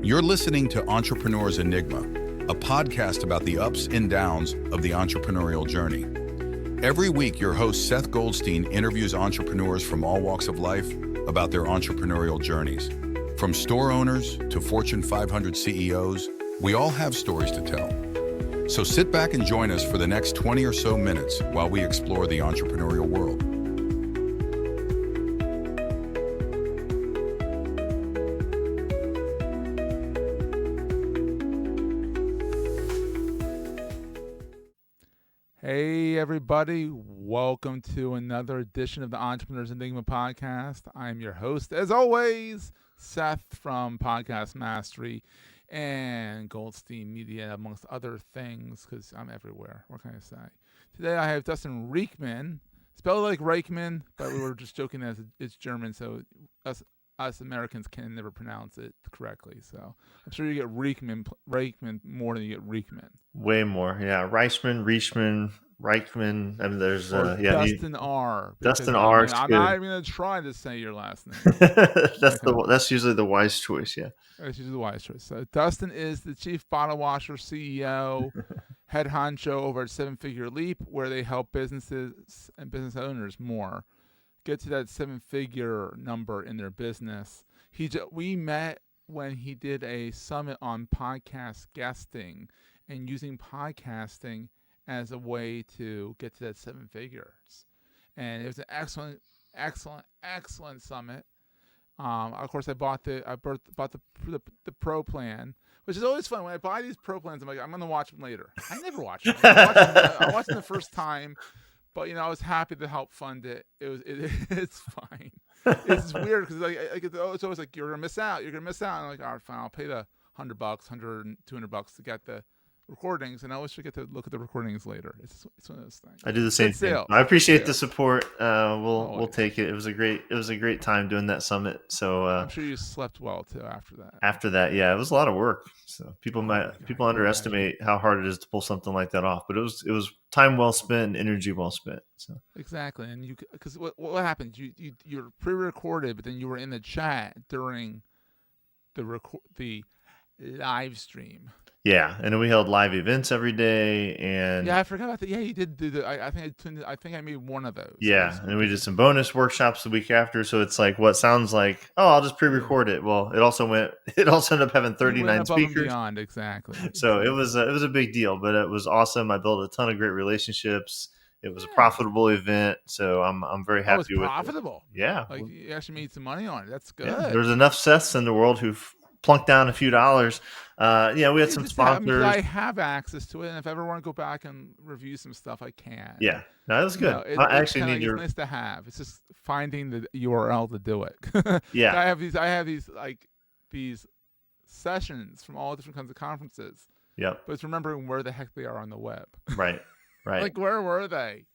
You're listening to Entrepreneur's Enigma, a podcast about the ups and downs of the entrepreneurial journey. Every week, your host Seth Goldstein interviews entrepreneurs from all walks of life about their entrepreneurial journeys. From store owners to Fortune 500 CEOs, we all have stories to tell. So sit back and join us for the next 20 or so minutes while we explore the entrepreneurial world. Hey everybody, welcome to another edition of the Entrepreneur's Enigma podcast. I'm your host, as always, Seth from Podcast Mastery and Goldstein Media, amongst other things, because I'm everywhere. What can I say? Today I have Dustin Riechmann, spelled like Reichman, but we were just joking that it's German, so us Americans can never pronounce it correctly. So I'm sure you get Reichman more than you get Riechmann. Way more, yeah. Reichman. I mean, there's Dustin R. Dustin R. I'm not even gonna try to say your last name. That's usually the wise choice, yeah. That's usually the wise choice. So Dustin is the chief bottle washer CEO, head honcho over at Seven Figure Leap, where they help businesses and business owners get to that seven-figure number in their business. We met when he did a summit on podcast guesting and using podcasting as a way to get to that seven figures. And it was an excellent summit. Of course, I bought the pro plan, which is always fun. When I buy these pro plans, I'm like, I'm going to watch them later. I never watch them. I watched them the first time. But I was happy to help fund it. It's fine. It's weird because it's always like you're gonna miss out. You're gonna miss out. And I'm like, all right, fine. I'll pay the $100, $100, $200 to get the recordings, and I always forget to look at the recordings later. It's one of those things. I do the same thing. I appreciate the support. We'll take it. It was a great time doing that summit. So I'm sure you slept well too after that. After that, yeah, it was a lot of worwork. So people underestimate how hard it is to pull something like that off, but it was time well spent and energy well spent. So exactly, and because what happened? You're pre-recorded, but then you were in the chat during the live stream. Yeah, and then we held live events every day, and I forgot about that. Yeah, you did do the. I think I made one of those. Yeah, and we did some bonus workshops the week after. So it's like what sounds like, oh, I'll just pre-record it. Well, it also ended up having 39 speakers. Beyond, exactly. So it was a big deal, but it was awesome. I built a ton of great relationships. It was a profitable event, so I'm very happy with it. It was profitable. Yeah, like you actually made some money on it. That's good. Yeah, there's enough Seths in the world who've plunked down a few dollars. We had some sponsors. I have access to it, and if I ever want to go back and review some stuff, I can. Yeah, no, it was good. It's nice to have. It's just finding the URL to do it. Yeah, I have these sessions from all different kinds of conferences. Yep. But it's remembering where the heck they are on the web. Right. Like where were they?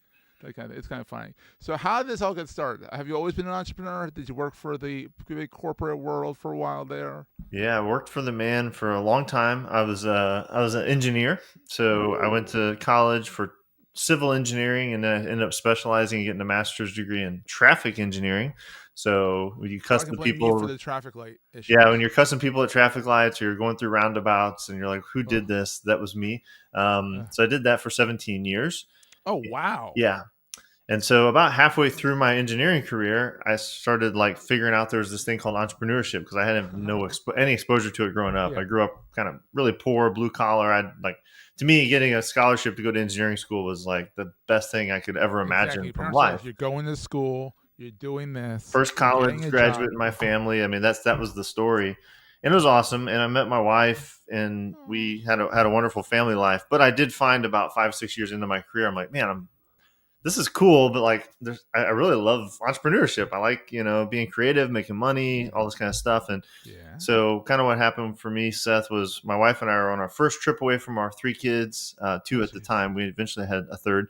It's kind of funny. So how did this all get started? Have you always been an entrepreneur? Did you work for the big corporate world for a while there? Yeah, I worked for the man for a long time. I was an engineer, so I went to college for civil engineering, and then I ended up specializing and getting a master's degree in traffic engineering. So when you custom people for the traffic light issue. Yeah, when you're cussing people at traffic lights, or you're going through roundabouts, and you're like, "Who did this?" That was me. So I did that for 17 years. Oh, wow. Yeah. And so about halfway through my engineering career, I started figuring out there was this thing called entrepreneurship, because I hadn't any exposure to it growing up. Yeah. I grew up kind of really poor, blue collar. To me, getting a scholarship to go to engineering school was like the best thing I could ever imagine from life. You're going to school, you're doing this. First college graduate in my family. I mean, that was the story. And it was awesome. And I met my wife, and we had a wonderful family life. But I did find about 5-6 years into my career, I'm like, man, this is cool, but I really love entrepreneurship. I like, being creative, making money, all this kind of stuff. And so kind of what happened for me, Seth, was my wife and I were on our first trip away from our 3 kids, 2 at the time. We eventually had a third.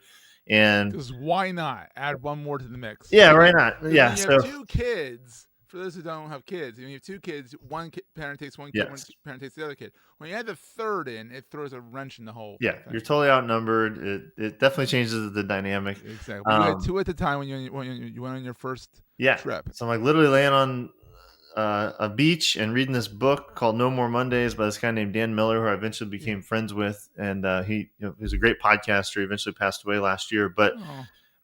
And because why not add one more to the mix? Yeah, why not? Yeah. So you have 2 kids. For those who don't have kids, when you have 2 kids, one parent takes one kid, one parent takes the other kid. When you add the third in, it throws a wrench in the whole thing. You're totally outnumbered. It definitely changes the dynamic. Exactly. You had 2 at the time when you went on your first trip. So I'm literally laying on a beach and reading this book called No More Mondays by this guy named Dan Miller, who I eventually became friends with. And he was a great podcaster. He eventually passed away last year. But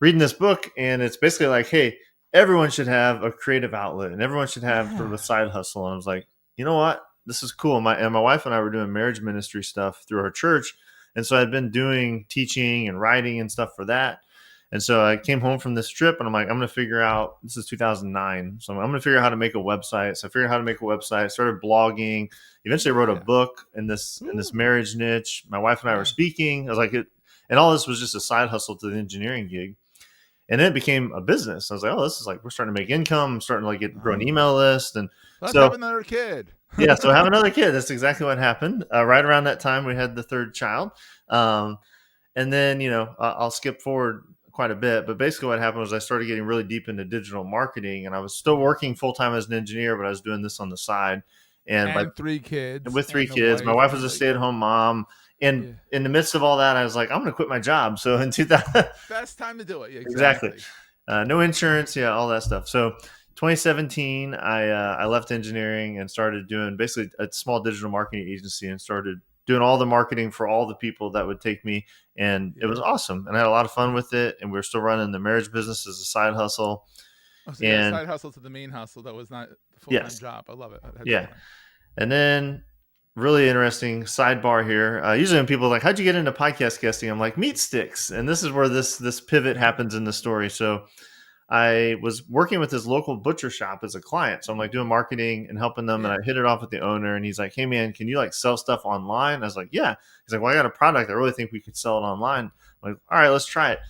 reading this book, and it's basically like, hey, everyone should have a creative outlet and everyone should have sort of a side hustle. And I was like, you know what? This is cool. My wife and I were doing marriage ministry stuff through our church. And so I'd been doing teaching and writing and stuff for that. And so I came home from this trip and I'm like, I'm going to figure out, this is 2009. So I'm going to figure out how to make a website. So I figured out how to make a website, started blogging, eventually wrote a book in this marriage niche. My wife and I were speaking. I was like, and all this was just a side hustle to the engineering gig. And then it became a business. I was like, oh, this is like, we're starting to make income. I'm starting to like grow an email list. And let's have another kid. Yeah. So have another kid. That's exactly what happened. Right around that time, we had the third child. And then, I'll skip forward quite a bit, but basically what happened was I started getting really deep into digital marketing, and I was still working full-time as an engineer, but I was doing this on the side. And 3 kids. With 3 kids. My wife was a stay-at-home mom. And in the midst of all that, I was like, I'm going to quit my job. So in 2000, best time to do it. Exactly. No insurance. Yeah. All that stuff. So 2017, I left engineering and started doing basically a small digital marketing agency and started doing all the marketing for all the people that would take me. And it was awesome. And I had a lot of fun with it. And we were still running the marriage business as a side hustle. Oh, so and side hustle to the main hustle. That was not the full-time job. I love it. Yeah. And then really interesting sidebar here. Usually when people are like, how'd you get into podcast guesting? I'm like, meat sticks. And this is where this pivot happens in the story. So I was working with this local butcher shop as a client. So I'm like doing marketing and helping them. And I hit it off with the owner and he's like, hey man, can you like sell stuff online? I was like, yeah. He's like, well, I got a product. I really think we could sell it online. I'm like, all right, let's try it.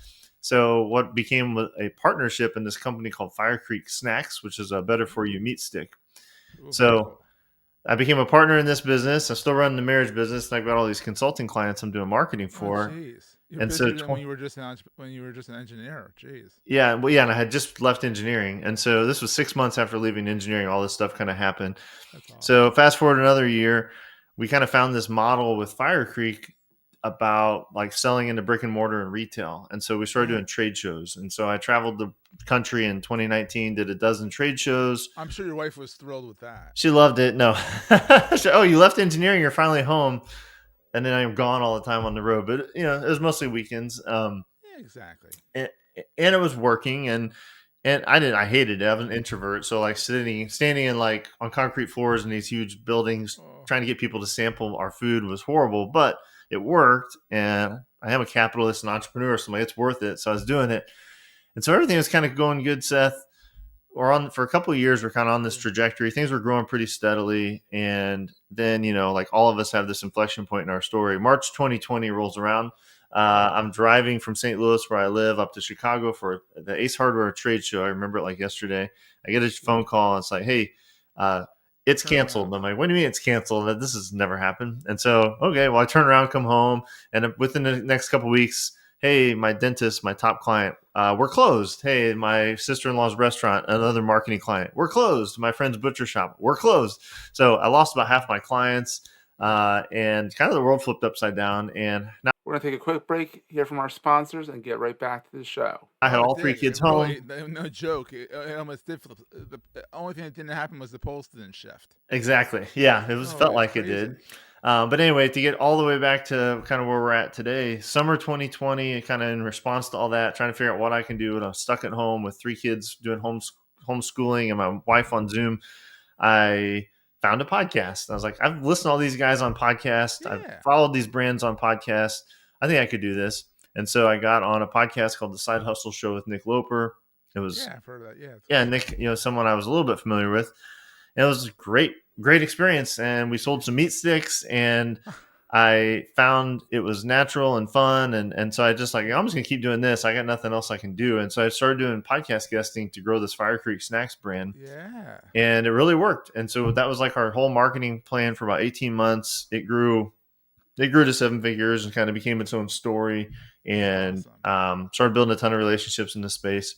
So what became a partnership in this company called Fire Creek Snacks, which is a better for you meat stick. So I became a partner in this business. I'm still running the marriage business, and I've got all these consulting clients I'm doing marketing for. Jeez. And so when you were just an engineer, jeez. Yeah, well, yeah, and I had just left engineering, and so this was 6 months after leaving engineering. All this stuff kind of happened. Awesome. So fast forward another year, we kind of found this model with Fire Creek about like selling into brick and mortar and retail, and so we started doing trade shows. And so I traveled the country in 2019, did a dozen trade shows. I'm sure your wife was thrilled with that. She loved it. No. Oh, you left engineering, you're finally home. And then I'm gone all the time on the road, but it was mostly weekends. Yeah, exactly. And it was working, and I hated it. I was an introvert, so like standing in like on concrete floors in these huge buildings, trying to get people to sample our food was horrible, but it worked. And I am a capitalist and entrepreneur, so I'm like, it's worth it. So I was doing it. And so everything was kind of going good, Seth. For a couple of years, we're kind of on this trajectory. Things were growing pretty steadily. And then, like all of us have this inflection point in our story. March 2020 rolls around. I'm driving from St. Louis, where I live, up to Chicago for the Ace Hardware trade show. I remember it like yesterday. I get a phone call. And it's like, hey, it's canceled. And I'm like, what do you mean it's canceled? This has never happened. And so, okay, well, I turn around, come home. And within the next couple of weeks, hey, my dentist, my top client, we're closed. Hey, my sister-in-law's restaurant, another marketing client, we're closed. My friend's butcher shop, we're closed. So I lost about half my clients, and kind of the world flipped upside down. And now we're going to take a quick break, hear from our sponsors, and get right back to the show. I had all 3 kids home. Really, no joke. It almost did flip. The only thing that didn't happen was the polls didn't shift. Exactly. Yeah, it felt like crazy. It did. But anyway, to get all the way back to kind of where we're at today, summer 2020, kind of in response to all that, trying to figure out what I can do. And I was stuck at home with 3 kids doing homeschooling and my wife on Zoom. I found a podcast. I was like, I've listened to all these guys on podcasts. Yeah. I've followed these brands on podcasts. I think I could do this. And so I got on a podcast called The Side Hustle Show with Nick Loper. It was, I've heard of that. Yeah. Yeah. Nick, someone I was a little bit familiar with. And it was great experience. And we sold some meat sticks, and I found it was natural and fun. And so I just like, I'm just going to keep doing this. I got nothing else I can do. And so I started doing podcast guesting to grow this Fire Creek Snacks brand. Yeah. And it really worked. And so that was like our whole marketing plan for about 18 months. It grew to 7 figures and kind of became its own story, and started building a ton of relationships in the space.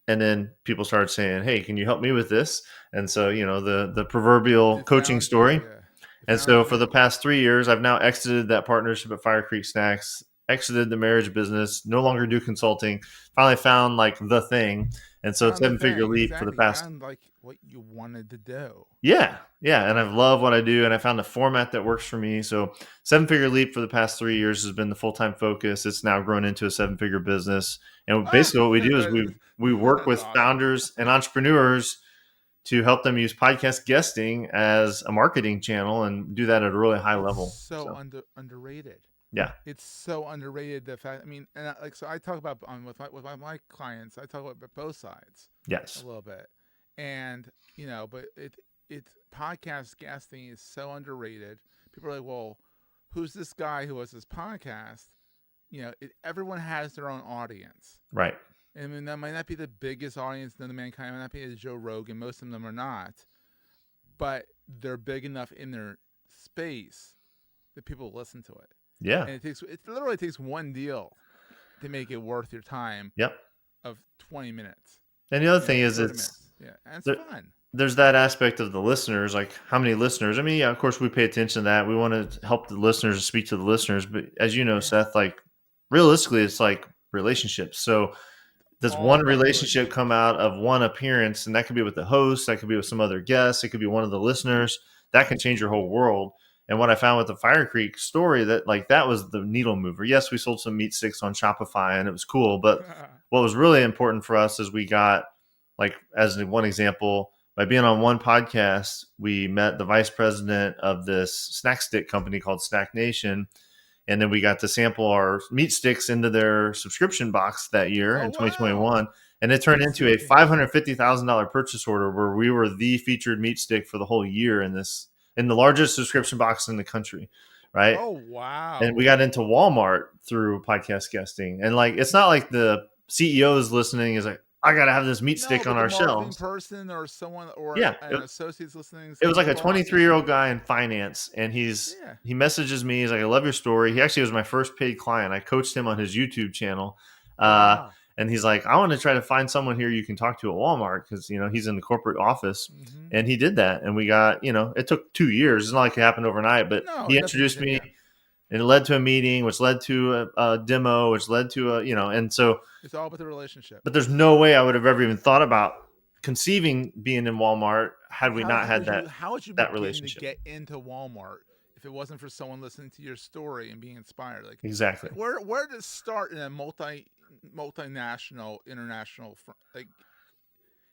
And then people started saying, hey, can you help me with this? And so, the proverbial coaching story. Yeah. And so for the past 3 years, I've now exited that partnership at Fire Creek Snacks, exited the marriage business, no longer do consulting, finally found like the thing. And so Found the 7-figure thing. leap for the Exactly. past. Found like what you wanted to do. Yeah. Yeah. And I've loved what I do. And I found a format that works for me. So 7-figure leap for the past 3 years has been the full-time focus. It's now grown into a 7-figure business. And Ah, basically what we do is we work that's with awesome. founders and entrepreneurs to help them use podcast guesting as a marketing channel and do that at a really high It's level. so So underrated. yeah. It's so underrated. The fact, I mean, and like, so I talk about with my clients, I talk about both sides a Yes. little bit, and but it's podcast guesting is so underrated. People are like, well, who's this guy who has this podcast? Everyone has their own audience. Right. I mean, that might not be the biggest audience in the mankind. It might not be a Joe Rogan. Most of them are not, but they're big enough in their space that people listen to it. Yeah. And it literally takes one deal to make it worth your time Yep. of 20 minutes. And the other thing is 30 it's minutes. And it's there, fun. there's that aspect of the listeners, like how many listeners. I mean, yeah, of course we pay attention to that. We want to help the listeners and speak to the listeners. But as you know, Yeah. Seth, like realistically, it's like relationships. So does All one about relationship come out of one appearance? And that could be with the host, that could be with some other guests, it could be one of the listeners. That can change your whole world. And what I found with the Fire Creek story, that was the needle mover. Yes, we sold some meat sticks on Shopify and it was cool. But what was really important for us is we got, like, as one example, by being on one podcast, we met the vice president of this snack stick company called Snack Nation. And then we got to sample our meat sticks into their subscription box that year in 2021. And it turned into a $550,000 purchase order where we were the featured meat stick for the whole year in the largest subscription box in the country. Right. Oh, wow. And we got into Walmart through podcast guesting. And like, it's not like the CEO is listening is like, I got to have this meat stick on our shelves. Person or someone or an associate's listening. It was like a 23-year-old guy in finance. And he messages me. He's like, I love your story. He actually was my first paid client. I coached him on his YouTube channel. Wow. And he's like, I want to try to find someone here you can talk to at Walmart because, he's in the corporate office. Mm-hmm. And he did that. And we got, it took 2 years. It's not like it happened overnight, but he introduced me. And it led to a meeting, which led to a demo, which led to and so it's all about the relationship. But there's no way I would have ever even thought about conceiving being in Walmart had we not had that. How would you that relationship to get into Walmart if it wasn't for someone listening to your story and being inspired? Like exactly. Like where to start in a multinational, international like.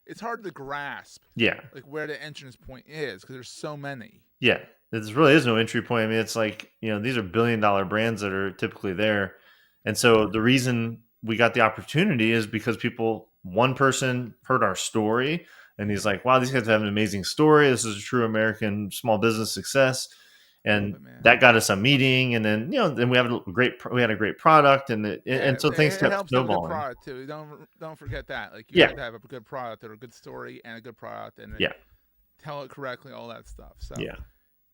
It's hard to grasp. Yeah. Like where the entrance point is because there's so many. Yeah. There really is no entry point. I mean, it's like, these are billion-dollar brands that are typically there. And so the reason we got the opportunity is because one person heard our story and he's like, wow, these guys have an amazing story. This is a true American small business success. And that got us a meeting. And then, then we had a great product and so things kept snowballing. Product too. Don't forget that. Like you have to have a good product or a good story and a good product and tell it correctly, all that stuff. So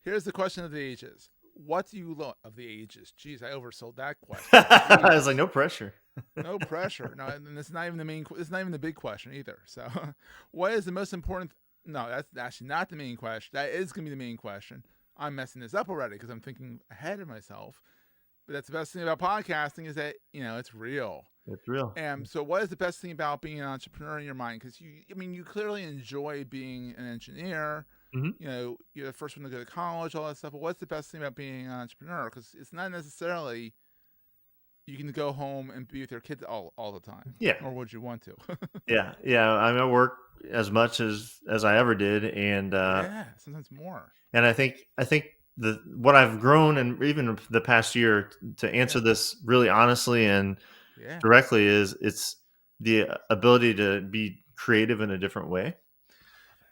here's the question of the ages. What do you love of the ages? Jeez, I oversold that question. I was like, no pressure. No pressure. No, and it's not even the main. It's not even the big question either. So, what is the most important? No, that's actually not the main question. That is going to be the main question. I'm messing this up already because I'm thinking ahead of myself. But that's the best thing about podcasting is that it's real. It's real. And so, what is the best thing about being an entrepreneur in your mind? Because you clearly enjoy being an engineer. Mm-hmm. You're the first one to go to college, all that stuff. But what's the best thing about being an entrepreneur? Because it's not necessarily you can go home and be with your kids all the time. Yeah. Or would you want to? Yeah. I'm at work as much as I ever did, and sometimes more. And I think what I've grown, and even the past year, to answer this really honestly and directly, is it's the ability to be creative in a different way.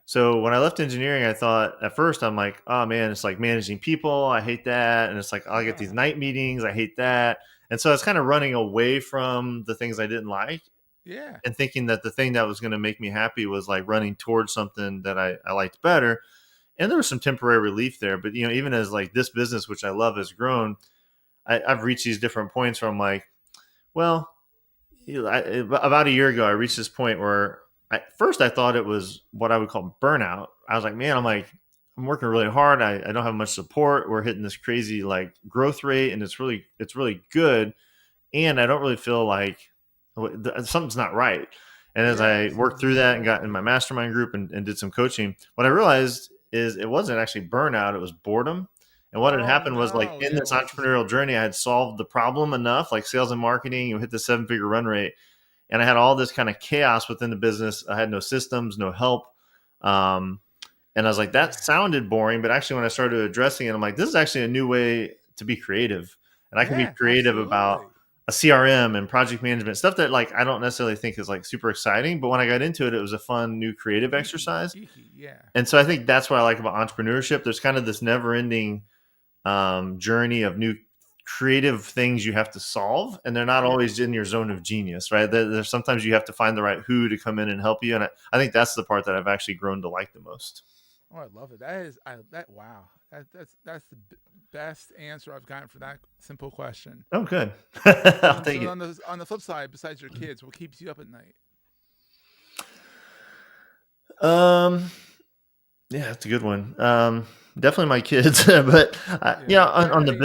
So when I left engineering, I thought at first, I'm like, oh man, it's like managing people. I hate that. And it's like, I'll get these night meetings. I hate that. And so I was kind of running away from the things I didn't like. Yeah. And thinking that the thing that was going to make me happy was like running towards something that I liked better. And there was some temporary relief there. But, even as like this business, which I love, has grown, I've reached these different points where I'm like, well, about a year ago, I reached this point where at first I thought it was what I would call burnout. I was like, man, I'm working really hard. I don't have much support. We're hitting this crazy like growth rate and it's really good. And I don't really feel like something's not right. And as I worked through that and got in my mastermind group and did some coaching, what I realized is it wasn't actually burnout, it was boredom. And what had happened was, like, in this entrepreneurial journey, I had solved the problem enough, like sales and marketing, you hit the 7-figure run rate. And I had all this kind of chaos within the business. I had no systems, no help. And I was like, that sounded boring. But actually, when I started addressing it, I'm like, this is actually a new way to be creative. And I can be creative about a CRM and project management, stuff that, like, I don't necessarily think is like super exciting. But when I got into it, it was a fun new creative exercise. And so I think that's what I like about entrepreneurship. There's kind of this never ending journey of new creative things you have to solve, and they're not always in your zone of genius, right? There's sometimes you have to find the right who to come in and help you, and I think that's the part that I've actually grown to like the most. Oh, I love it. Wow. That's the best answer I've gotten for that simple question. Oh, good. I'll take it. On the flip side, besides your kids, what keeps you up at night? Yeah, that's a good one. Definitely my kids, but on the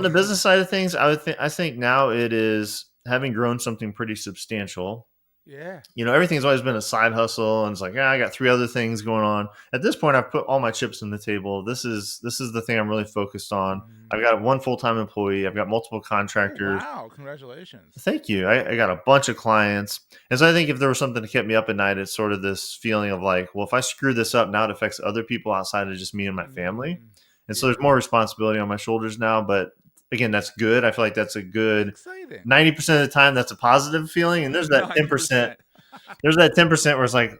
business side of things, I think now it is having grown something pretty substantial. Yeah. Everything's always been a side hustle, and it's like, I got 3 other things going on. At this point, I've put all my chips on the table. This is the thing I'm really focused on. I've got 1 full-time employee. I've got multiple contractors. Oh, wow, congratulations. Thank you. I got a bunch of clients. And so I think if there was something that kept me up at night, it's sort of this feeling of like, well, if I screw this up, now it affects other people outside of just me and my family. And so there's more responsibility on my shoulders now, but again, that's good. I feel like that's a good 90% of the time. That's a positive feeling. And there's that 10%. There's that 10% where it's like,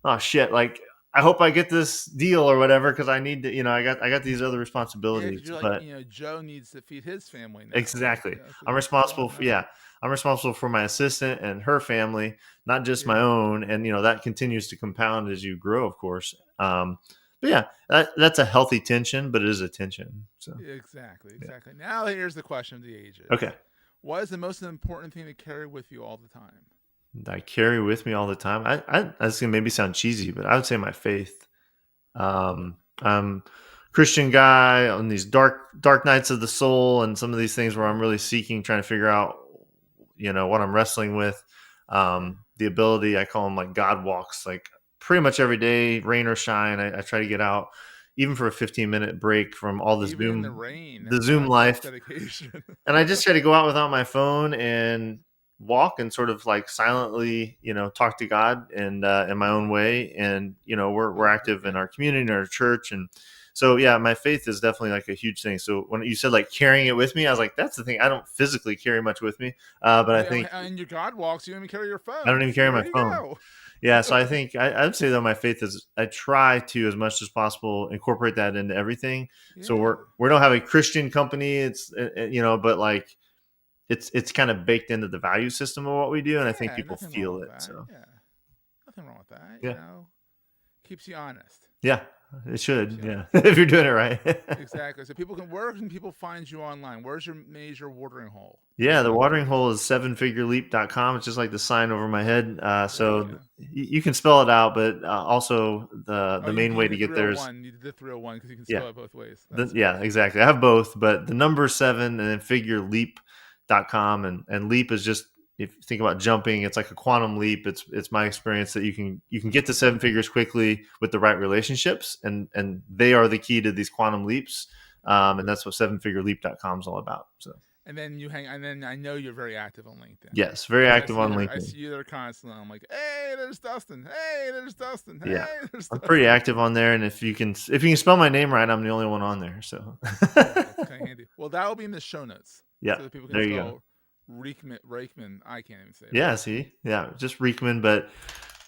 oh shit, like I hope I get this deal or whatever because I need to, I got these other responsibilities. Yeah, but Joe needs to feed his family now. Exactly. I'm responsible for my assistant and her family, not just my own. And that continues to compound as you grow, of course. But yeah, that's a healthy tension, but it is a tension. So Exactly. Now here's the question of the ages. Okay. What is the most important thing to carry with you all the time? I carry with me all the time. That's gonna maybe sound cheesy, but I would say my faith. I'm a Christian guy on these dark nights of the soul, and some of these things where I'm really seeking, trying to figure out, what I'm wrestling with. The ability, I call them like God walks, like pretty much every day, rain or shine. I try to get out, even for a 15-minute break from all this the Zoom life. And I just try to go out without my phone and walk and sort of like silently, talk to God and in my own way. And, we're active in our community, in our church. And so, yeah, my faith is definitely like a huge thing. So when you said like carrying it with me, I was like, that's the thing. I don't physically carry much with me. But I think in your God walks, you don't even carry your phone. I don't even carry my phone. Yeah. So I think I'd say that my faith is, I try to, as much as possible, incorporate that into everything. Yeah. So we don't have a Christian company. It's, but like, it's kind of baked into the value system of what we do. And I think people feel it. So nothing wrong with that. Yeah. Keeps you honest. Yeah. It should, yeah. If you're doing it right. Exactly. So people can work and people find you online. Where's your major watering hole? Yeah, the watering hole is 7figureleap.com. It's just like the sign over my head. So you can spell it out, but also the main way to get there is... You did the 301 because you can spell it both ways. Exactly. I have both, but the number 7 and then figureleap.com. And leap is just, if you think about jumping, it's like a quantum leap. It's my experience that you can get to 7 figures quickly with the right relationships, and they are the key to these quantum leaps. And that's what 7figureleap.com is all about. So. And then I know you're very active on LinkedIn. Yes, very active on LinkedIn. I see you there constantly. I'm like, hey, there's Dustin. Hey, there's Dustin. Hey, there's Dustin. I'm pretty active on there, and if you can spell my name right, I'm the only one on there. So that's kind of handy. Well, that will be in the show notes. Yeah, so that people can there you go. Riechmann, I can't even say it. Yeah, see? Yeah, just Riechmann, but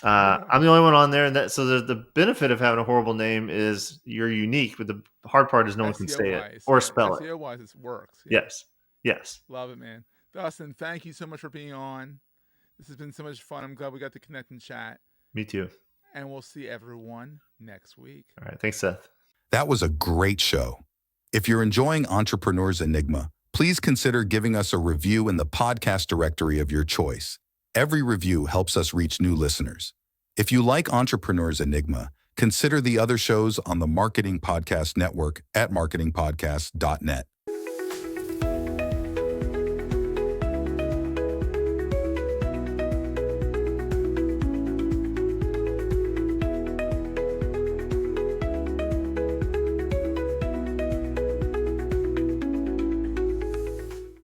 I'm the only one on there. And so the benefit of having a horrible name is you're unique, but the hard part is no one can say it or spell it. SEO-wise, it works. Yeah. Yes. Love it, man. Dustin, thank you so much for being on. This has been so much fun. I'm glad we got to connect and chat. Me too. And we'll see everyone next week. All right. Thanks, Seth. That was a great show. If you're enjoying Entrepreneur's Enigma, please consider giving us a review in the podcast directory of your choice. Every review helps us reach new listeners. If you like Entrepreneur's Enigma, consider the other shows on the Marketing Podcast Network at marketingpodcast.net.